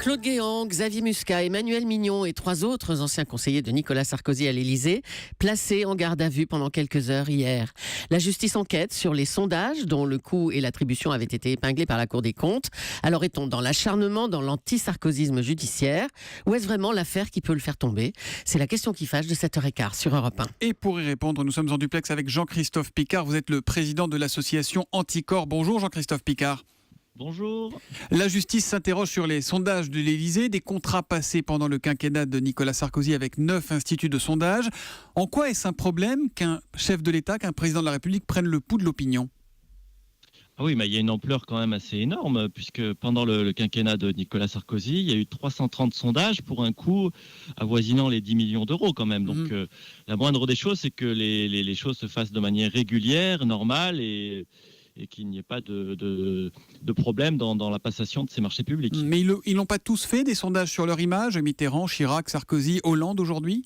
Claude Guéant, Xavier Muscat, Emmanuel Mignon et 3 autres anciens conseillers de Nicolas Sarkozy à l'Élysée, placés en garde à vue pendant quelques heures hier. La justice enquête sur les sondages dont le coût et l'attribution avaient été épinglés par la Cour des comptes. Alors est-on dans l'acharnement, dans l'anti-sarkozysme judiciaire, ou est-ce vraiment l'affaire qui peut le faire tomber? C'est la question qui fâche de 7h15 sur Europe 1. Et pour y répondre, nous sommes en duplex avec Jean-Christophe Picard. Vous êtes le président de l'association Anticorps. Bonjour Jean-Christophe Picard. Bonjour. La justice s'interroge sur les sondages de l'Élysée, des contrats passés pendant le quinquennat de Nicolas Sarkozy avec 9 instituts de sondage. En quoi est-ce un problème qu'un chef de l'État, qu'un président de la République prenne le pouls de l'opinion ? Ah oui, mais il y a une ampleur quand même assez énorme, puisque pendant le quinquennat de Nicolas Sarkozy, il y a eu 330 sondages pour un coût avoisinant les 10 millions d'euros quand même. Donc la moindre des choses, c'est que les choses se fassent de manière régulière, normale et qu'il n'y ait pas de problème dans la passation de ces marchés publics. Mais ils n'ont pas tous fait des sondages sur leur image, Mitterrand, Chirac, Sarkozy, Hollande aujourd'hui ?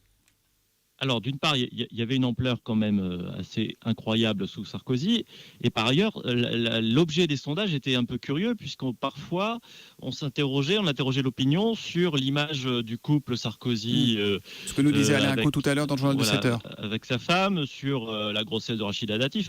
Alors, d'une part, il y avait une ampleur quand même assez incroyable sous Sarkozy. Et par ailleurs, l'objet des sondages était un peu curieux, puisqu'on parfois, on interrogeait l'opinion sur l'image du couple Sarkozy. Ce que nous disait Alain Acco tout à l'heure dans le journal de 7 heures. Avec sa femme, sur la grossesse de Rachida Dati,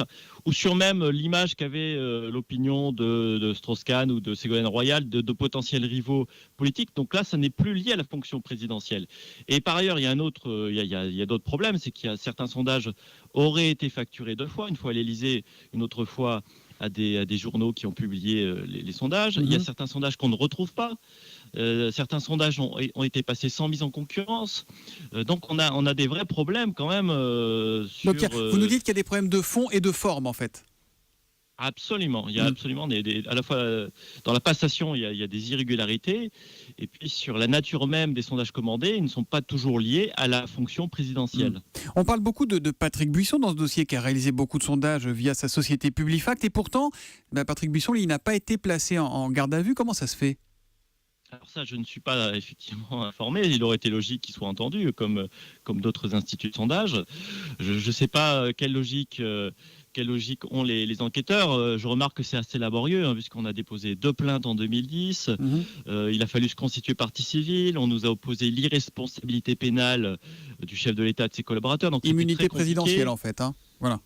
ou sur même l'image qu'avait l'opinion de Strauss-Kahn ou de Ségolène Royal de potentiels rivaux politiques. Donc là, ça n'est plus lié à la fonction présidentielle. Et par ailleurs, il y a d'autres problèmes, c'est qu'il y a certains sondages auraient été facturés 2 fois, une fois à l'Élysée, une autre fois à des journaux qui ont publié les sondages. Il y a certains sondages qu'on ne retrouve pas. Certains sondages ont été passés sans mise en concurrence. Donc on a des vrais problèmes quand même. Donc vous nous dites qu'il y a des problèmes de fond et de forme en fait. Absolument, il y a absolument à la fois dans la passation, il y a des irrégularités, et puis sur la nature même des sondages commandés, ils ne sont pas toujours liés à la fonction présidentielle. On parle beaucoup de Patrick Buisson dans ce dossier qui a réalisé beaucoup de sondages via sa société Publifact, et pourtant, Patrick Buisson, il n'a pas été placé en garde à vue. Comment ça se fait ? Alors ça, je ne suis pas effectivement informé. Il aurait été logique qu'il soit entendu, comme d'autres instituts de sondage. Je ne sais pas quelle logique ont les enquêteurs. Je remarque que c'est assez laborieux, puisqu'on a déposé 2 plaintes en 2010. Il a fallu se constituer partie civile. On nous a opposé l'irresponsabilité pénale du chef de l'État et de ses collaborateurs. Donc, immunité présidentielle, en fait. Voilà.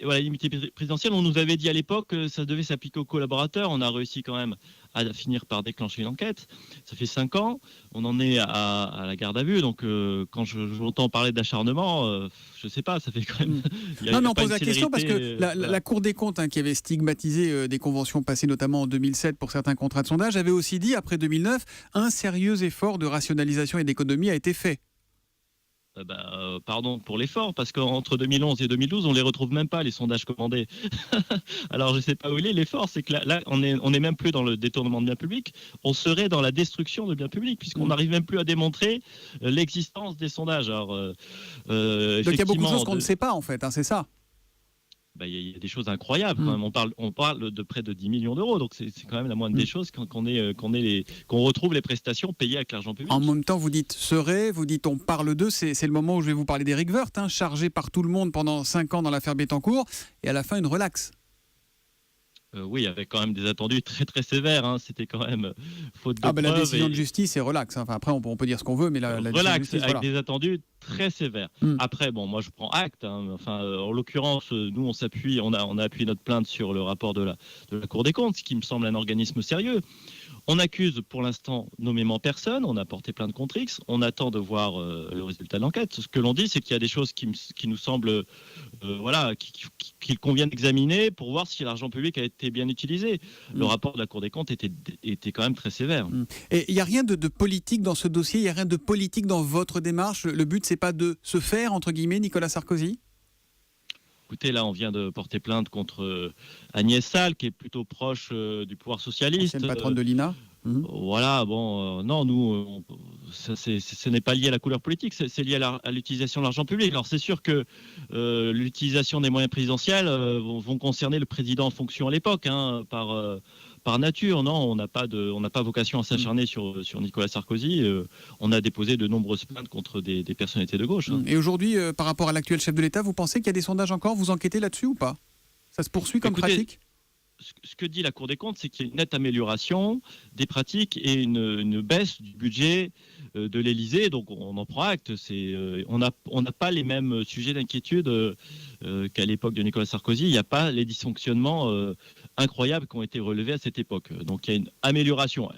Voilà, l'immunité présidentielle. On nous avait dit à l'époque que ça devait s'appliquer aux collaborateurs. On a réussi quand même à finir par déclencher une enquête. Ça fait 5 ans. On en est à la garde à vue. Donc, quand j'entends parler d'acharnement, je ne sais pas, ça fait quand même... Non, mais on pose la question parce que la Cour des comptes, qui avait stigmatisé des conventions passées, notamment en 2007 pour certains contrats de sondage, avait aussi dit, après 2009, un sérieux effort de rationalisation et d'économie a été fait. Pardon pour l'effort, parce qu'entre 2011 et 2012, on les retrouve même pas, les sondages commandés. Alors, je ne sais pas où il est. L'effort, c'est que là on est même plus dans le détournement de biens publics, on serait dans la destruction de biens publics, puisqu'on n'arrive même plus à démontrer l'existence des sondages. Alors, donc, il y a beaucoup de choses qu'on ne sait pas, en fait, c'est ça. Il y a des choses incroyables quand même. On parle de près de 10 millions d'euros, donc c'est quand même la moindre des choses qu'on retrouve les prestations payées avec l'argent public. En même temps, vous dites vous dites on parle d'eux, c'est le moment où je vais vous parler d'Éric Woerth, chargé par tout le monde pendant 5 ans dans l'affaire Bettencourt, et à la fin une relaxe. Oui, avec quand même des attendus très très sévères. C'était quand même faute de preuves. La décision de justice est relaxe. Après, on peut dire ce qu'on veut, mais la relaxe décision de justice, avec des attendus très sévères. Après, moi je prends acte. En l'occurrence, nous on a appuyé notre plainte sur le rapport de la Cour des comptes, ce qui me semble un organisme sérieux. On accuse pour l'instant nommément personne, on a porté plainte contre X, on attend de voir le résultat de l'enquête. Ce que l'on dit, c'est qu'il y a des choses qui nous semblent qu'il convient d'examiner pour voir si l'argent public a été bien utilisé. Le rapport de la Cour des comptes était quand même très sévère. Et il n'y a rien de politique dans ce dossier, il n'y a rien de politique dans votre démarche. Le but, c'est pas de se faire, entre guillemets, Nicolas Sarkozy ? Écoutez, là, on vient de porter plainte contre Agnès Salle, qui est plutôt proche du pouvoir socialiste. Ancienne patronne de l'INA. Voilà, non, nous, ce n'est pas lié à la couleur politique, c'est lié à l'utilisation de l'argent public. Alors, c'est sûr que l'utilisation des moyens présidentiels vont concerner le président en fonction à l'époque, par nature. Non, on n'a pas vocation à s'acharner sur Nicolas Sarkozy. On a déposé de nombreuses plaintes contre des personnalités de gauche. Et aujourd'hui, par rapport à l'actuel chef de l'État, vous pensez qu'il y a des sondages encore ? Vous enquêtez là-dessus ou pas ? Ça se poursuit comme pratique ? ce que dit la Cour des comptes, c'est qu'il y a une nette amélioration des pratiques et une baisse du budget de l'Élysée. Donc on en prend acte. On n'a pas les mêmes sujets d'inquiétude qu'à l'époque de Nicolas Sarkozy. Il n'y a pas les dysfonctionnements incroyables qui ont été relevés à cette époque. Donc il y a une amélioration.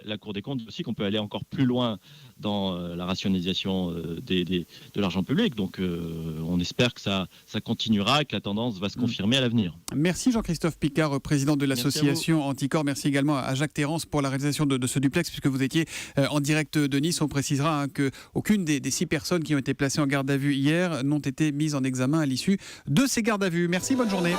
La Cour des comptes dit aussi qu'on peut aller encore plus loin dans la rationalisation de l'argent public. Donc on espère que ça continuera, que la tendance va se confirmer à l'avenir. Merci Jean-Christophe Picard, président de l'association Anticor. Merci également à Jacques Terrance pour la réalisation de ce duplex, puisque vous étiez en direct de Nice. On précisera qu'aucune des 6 personnes qui ont été placées en garde à vue hier n'ont été mises en examen à l'issue de ces gardes à vue. Merci, bonne journée.